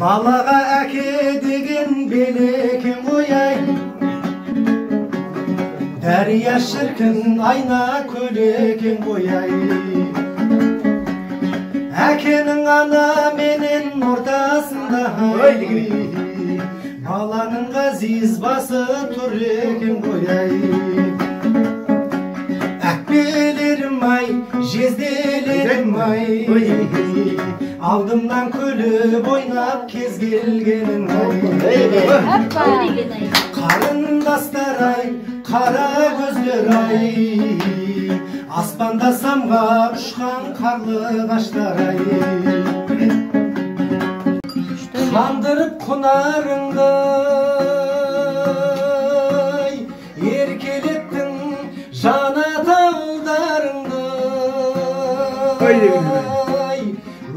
Балаға әке деген белекең қояй, дәрия шіркін айна көлекең қояй. Әкенің ана менен ортасында, баланың ғазиз басы тұр екен қояй. Әкпелерім ай, жезделерім ай, алдымнан күліп ойнап кез келгенің ай. Қарындастар ай, қара көздер ай, аспанда самғап ұшқан қарлығаштар ай. Қандырып құнарыңды еркелеттің жана таударыңды,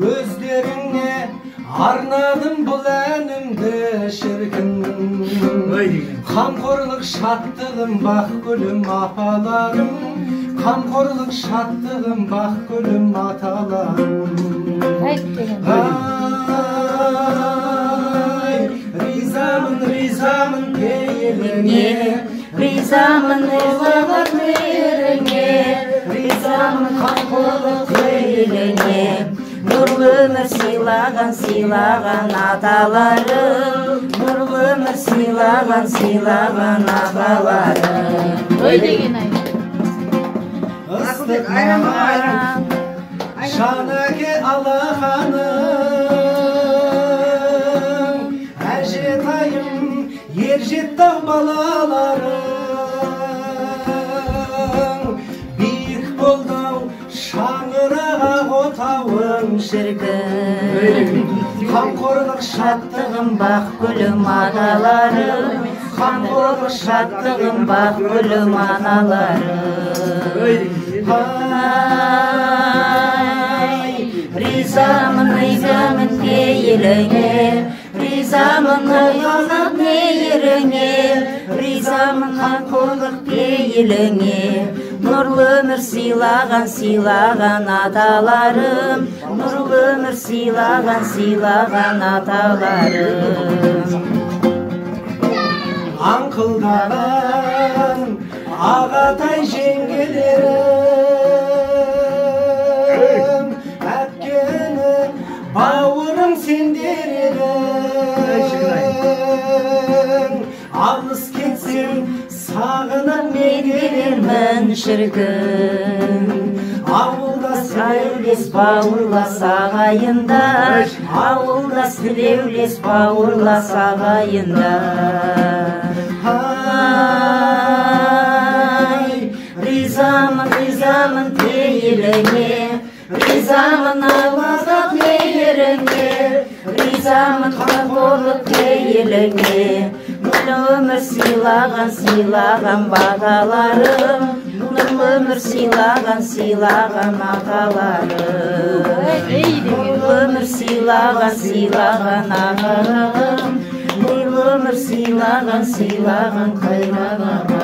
өздеріңе арнадым бұл әнімді шіркін. Қамқорлық шаттығым бақ гүлім апаларым, қамқорлық шаттығым бақ гүлім аталарым. Ризамын пейіліңе, ризамын ұлылық мейіріңе, ризамын қамқорлық пейіліңе. Нұрлы өмір сыйлаған аталарым, нұрлы өмір сыйлаған аталарым. Ой деген ай. Ыстық маған жан әке алақаным, әжетайым ержеттау балаларым. Биік болдау шаңыраға отауым шіркін. Қамқорлық шаттығым бақ гүлім аналарым, қамқорлық шаттығым бақ гүлім аналарым. Ризамын пейіліңе, ризамын ұлылық мейіріңе, ризамын қамқорлық пейіліңе. Нұрлы өмір сыйлаған аталарым, нұрлы өмір сыйлаған аталарым. Аңқылдаған ағатай жеңгелерім, әпкенің бауырым сендер едің. Алыс кетсем сағынып мен келермін шіркін. Ауылдас тілеулес бауырлас ағайындар, ауылдас тілеулес бауырлас ағайындар. Ризамын пейіліңе, ризамын ұлылық мейіріңе, ризамын қамқорлық пейіліңе. Нұрлы өмір сыйлаған баталарым, нұрлы өмір сыйлаған аталарым. Нұрлы өмір сыйлаған ағаларым, нұрлы өмір сыйлаған қайран ағам.